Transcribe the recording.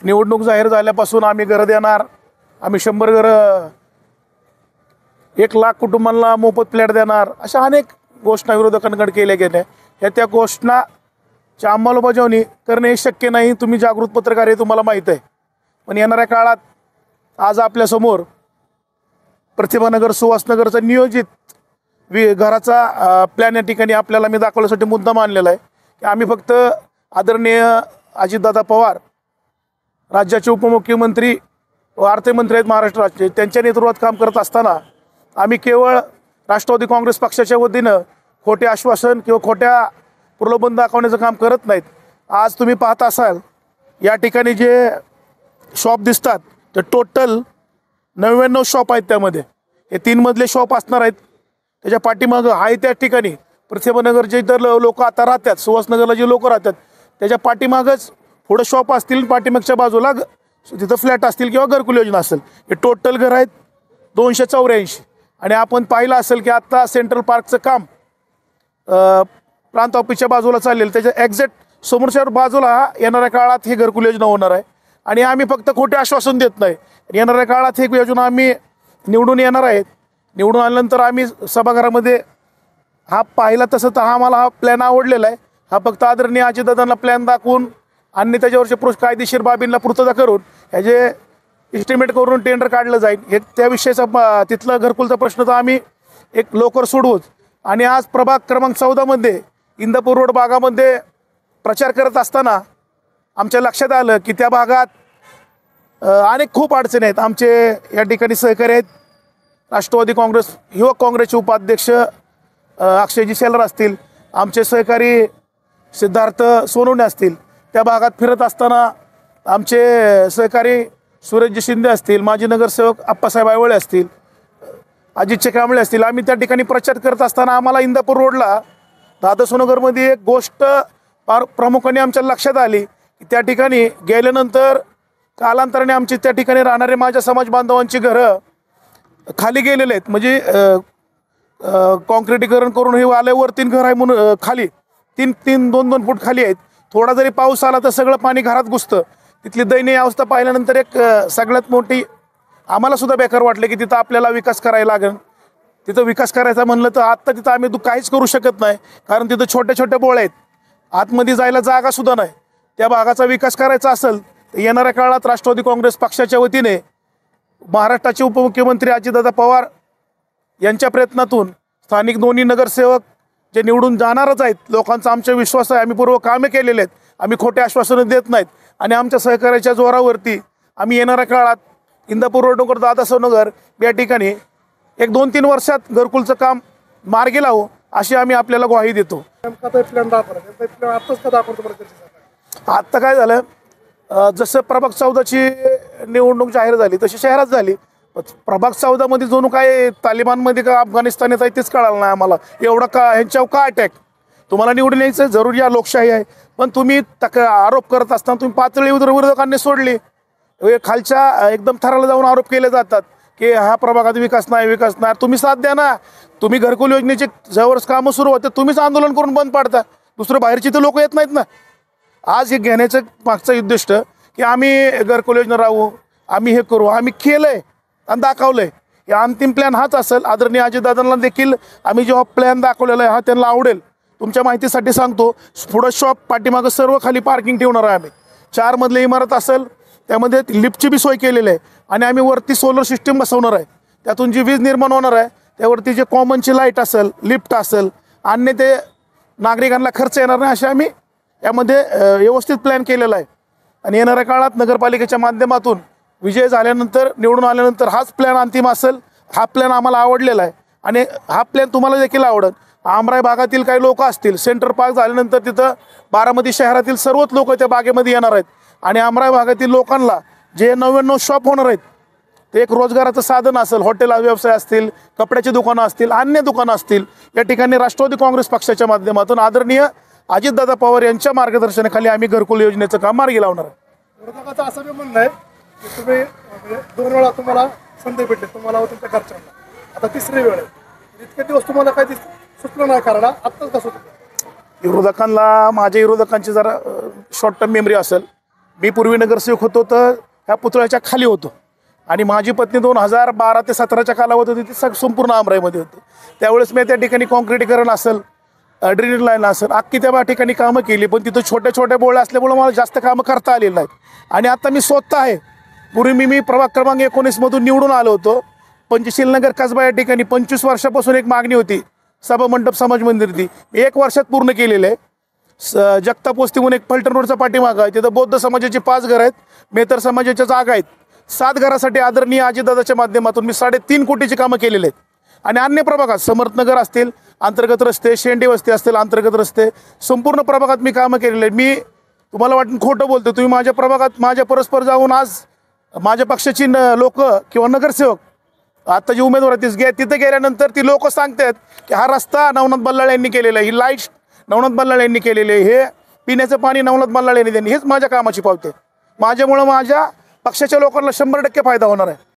निवडणूक जाहीर झाल्यापासून आम्ही घरं देणार, आम्ही 100 घरं, 1,00,000 कुटुंबांना मोफत फ्लॅट देणार, अशा अनेक घोषणा विरोधकांकडे केल्या गेल्या. त्या घोषणाची अंमलबजावणी करणे हे शक्य नाही. तुम्ही जागृत पत्रकार आहे, तुम्हाला माहीत आहे. पण येणाऱ्या काळात आज आपल्यासमोर प्रतिभानगर सुहासनगरचा नियोजित घराचा प्लॅन या ठिकाणी आपल्याला मी दाखवण्यासाठी मुद्दा मानलेला आहे की आम्ही फक्त आदरणीय अजितदादा पवार राज्याचे उपमुख्यमंत्री व अर्थमंत्री आहेत महाराष्ट्राचे, त्यांच्या नेतृत्वात काम करत असताना आम्ही केवळ राष्ट्रवादी काँग्रेस पक्षाच्या वतीनं खोटे आश्वासन किंवा खोट्या प्रलोभन दाखवण्याचं काम करत नाहीत. आज तुम्ही पाहत असाल या ठिकाणी जे शॉप दिसतात ते टोटल 99 शॉप आहेत. त्यामध्ये हे 3 मजले शॉप असणार आहेत. त्याच्या पाठीमागं आहे त्या ठिकाणी प्रतिभानगरचे इतर लोक आता राहतात, सुहासनगरला जे लोक राहतात त्याच्या पाठीमागच पुढं शॉप असतील, पाठीमागच्या बाजूला तिथं फ्लॅट असतील किंवा घरकुल योजना असेल. हे टोटल घर आहेत 284. आणि आपण पाहिलं असेल की आत्ता सेंट्रल पार्कचं काम प्रांत ऑफिसच्या बाजूला चाललेलं, त्याच्या एक्झॅक्ट समोरच्या बाजूला येणाऱ्या काळात ही घरकुल योजना होणार आहे. आणि आम्ही फक्त खोटे आश्वासन देत नाही, येणाऱ्या काळात ही योजना आम्ही निवडून येणार आहेत. निवडून आल्यानंतर आम्ही सभागृहामध्ये हा पाहिला तसं तर आम्हाला हा प्लॅन आवडलेला आहे. हा फक्त आदरणीय अजितदादांना प्लॅन दाखवून आणि त्याच्यावरचे कायदेशीर बाबींना पूर्तता करून ह्याचे इस्टिमेट करून टेंडर काढलं जाईल. हे त्या विषयाचा तिथलं घरकुलचा प्रश्न तर आम्ही एक लवकर सोडवूच. आणि आज प्रभाग क्रमांक 14मध्ये इंदापूर रोड भागामध्ये प्रचार करत असताना आमच्या लक्षात आलं की त्या भागात अनेक खूप अडचणी आहेत. आमचे या ठिकाणी सहकारी आहेत, राष्ट्रवादी काँग्रेस युवक काँग्रेसचे उपाध्यक्ष अक्षयजी शेलार असतील, आमचे सहकारी सिद्धार्थ सोनवणे असतील. त्या भागात फिरत असताना आमचे सहकारी सुरेशजी शिंदे असतील, माजी नगरसेवक आप्पासाहेब आयवळे असतील, अजितचे कांबळे असतील. आम्ही त्या ठिकाणी प्रचार करत असताना आम्हाला इंदापूर रोडला दादासोनगरमध्ये एक गोष्ट फार प्रामुख्याने आमच्या लक्षात आली की त्या ठिकाणी गेल्यानंतर कालांतराने आमची त्या ठिकाणी राहणारे माझ्या समाज बांधवांची घरं खाली गेलेले आहेत. म्हणजे कॉन्क्रिटीकरण करून हे आल्यावर 3 घर आहे म्हणून खाली 2-2 फूट खाली आहेत. थोडा जरी पाऊस आला तर सगळं पाणी घरात घुसतं. तिथली दयनीय अवस्था पाहिल्यानंतर एक सगळ्यात मोठी आम्हाला सुद्धा बेकार वाटलं की तिथं आपल्याला विकास करायला लागेल. तिथं विकास करायचा म्हणलं तर आत्ता तिथं आम्ही काहीच करू शकत नाही, कारण तिथं छोट्या छोट्या बोळ आहेत, आतमध्ये जायला जागासुद्धा नाही. त्या भागाचा विकास करायचा असेल तर येणाऱ्या काळात राष्ट्रवादी काँग्रेस पक्षाच्या वतीने महाराष्ट्राचे उपमुख्यमंत्री अजितदादा पवार यांच्या प्रयत्नातून स्थानिक दोन्ही नगरसेवक जे निवडून जाणारच आहेत, लोकांचा आमचा विश्वास आहे, आम्ही पूर्व कामे केलेले आहेत, आम्ही खोटे आश्वासनं देत नाहीत. आणि आमच्या सहकार्याच्या जोरावरती आम्ही येणाऱ्या काळात इंदापूर रोडवर दादासोनगर या ठिकाणी एक 2-3 वर्षात घरकुलचं काम मार्गी लावू अशी आम्ही आपल्याला ग्वाही देतो. आत्ता काय झालं, जसं प्रभाग 14ची निवडणूक जाहीर झाली तशी शहरात झाली. प्रभाग 14मध्ये जणू काय तालिबानमध्ये का अफगाणिस्तानात आहे तेच कळालं नाही आम्हाला. एवढा का ह्यांच्यावर का अटॅक? तुम्हाला निवडून यायचं जरूर, या लोकशाही आहे, पण तुम्ही आरोप करत असताना तुम्ही पातळी विरोधकांनी सोडली. खालच्या एकदम थराला जाऊन आरोप केले जातात की हा प्रभागात विकास नाही. तुम्ही साथ द्या ना. तुम्ही घरकुल योजनेचे ज्यावर कामं सुरू होते तुम्हीच आंदोलन करून बंद पाडता. दुसरं बाहेरची तर लोक येत नाहीत ना. आज हे घेण्याचं मागचं उद्दिष्ट की आम्ही घरकुल योजना राहू, आम्ही हे करू, आम्ही केलंय आणि दाखवलंय. हे अंतिम प्लॅन हाच असेल. आदरणीय अजितदादांना देखील आम्ही जेव्हा प्लॅन दाखवलेला आहे हा त्यांना आवडेल. तुमच्या माहितीसाठी सांगतो, पुढं शॉप पाठीमागं सर्व खाली पार्किंग ठेवणार आहे आम्ही. 4 मजली इमारत असेल, त्यामध्ये लिफ्टची बी सोय केलेली आहे. आणि आम्ही वरती सोलर सिस्टीम बसवणार आहे. त्यातून जी वीज निर्माण होणार आहे त्यावरती जे कॉमनची लाईट असेल, लिफ्ट असेल, अन्य ते नागरिकांना खर्च येणार नाही असे आम्ही यामध्ये व्यवस्थित प्लॅन केलेला आहे. आणि येणाऱ्या काळात नगरपालिकेच्या माध्यमातून विजय झाल्यानंतर, निवडून आल्यानंतर हाच प्लॅन अंतिम असेल. हा प्लॅन आम्हाला आवडलेला आहे आणि हा प्लॅन तुम्हाला देखील आवडेल. आमराई भागातील काही लोक असतील, सेंट्रल पार्क झाल्यानंतर तिथं बारामती शहरातील सर्वच लोक त्या बागेमध्ये येणार आहेत. आणि आमराई भागातील लोकांना जे 99 शॉप होणार आहेत ते एक रोजगाराचं साधन असेल. हॉटेल व्यवसाय असतील, कपड्याची दुकानं असतील, अन्य दुकानं असतील. या ठिकाणी राष्ट्रवादी काँग्रेस पक्षाच्या माध्यमातून आदरणीय अजितदादा पवार यांच्या मार्गदर्शनाखाली आम्ही घरकुल योजनेचं काम मार्गी लावणार आहे. विरोधकाचं असं बी म्हणणं आहे की तुम्ही 2 वेळा तुम्हाला संधी भेटली, तुम्हाला व तुमच्या घरच्यांना, आता 3री वेळ आहे. इतके दिवस तुम्हाला काही सुचलं नाही कारण आत्ताच कसं होतं. विरोधकांना, माझ्या विरोधकांची जरा शॉर्ट टर्म मेमरी असेल. मी पूर्वी नगरसेवक होतो तर ह्या पुतळ्याच्या खाली होतो आणि माझी पत्नी 2012 ते 17च्या कालावधीत होती ती संपूर्ण आमराईमध्ये होती. त्यावेळेस मी त्या ठिकाणी कॉन्क्रिटीकरण असेल, ड्रेनेज लाईन असेल, अख्खी त्या ठिकाणी कामं केली. पण तिथं छोट्या छोट्या बोळ्या असल्यामुळं मला जास्त कामं करता आलेली नाहीत. आणि आता मी स्वतः आहे. पूर्वी मी प्रभाग क्रमांक 19मधून निवडून आलो होतो. पंचशील नगर कसबा या ठिकाणी 25 वर्षापासून एक मागणी होती, सभा मंडप समाज मंदिर. ती 1 वर्षात पूर्ण केलेलं आहे. जगताप वस्ती म्हणून एक फलटण रोडचा पाठीमागं आहे, तिथं बौद्ध समाजाची 5 घरं आहेत, मेहतर समाजाच्या जागा आहेत. 7 घरासाठी आदरणीय अजितदादाच्या माध्यमातून मी 3.5 कोटीची कामं केलेली आहेत. आणि अन्य प्रभागात समर्थनगर असतील, अंतर्गत रस्ते, शेंडी वस्ती असतील, अंतर्गत रस्ते, संपूर्ण प्रभागात मी कामं केलेली आहेत. मी तुम्हाला वाटून खोटं बोलतो, तुम्ही माझ्या प्रभागात माझ्या परस्पर जाऊन आज माझ्या पक्षाची लोक किंवा नगरसेवक आता जी उमेदवार तिथे गेल्यानंतर ती लोक सांगतात की हा रस्ता नवनाथ बल्लाळ यांनी केलेला आहे, ही लाईट नवनाथ बल्लाळ यांनी केलेली आहे, हे पिण्याचं पाणी नवनाथ बल्लाळ यांनी. हेच माझ्या कामाची पावते. माझ्यामुळं माझ्या पक्षाच्या लोकांना 100% फायदा होणार आहे.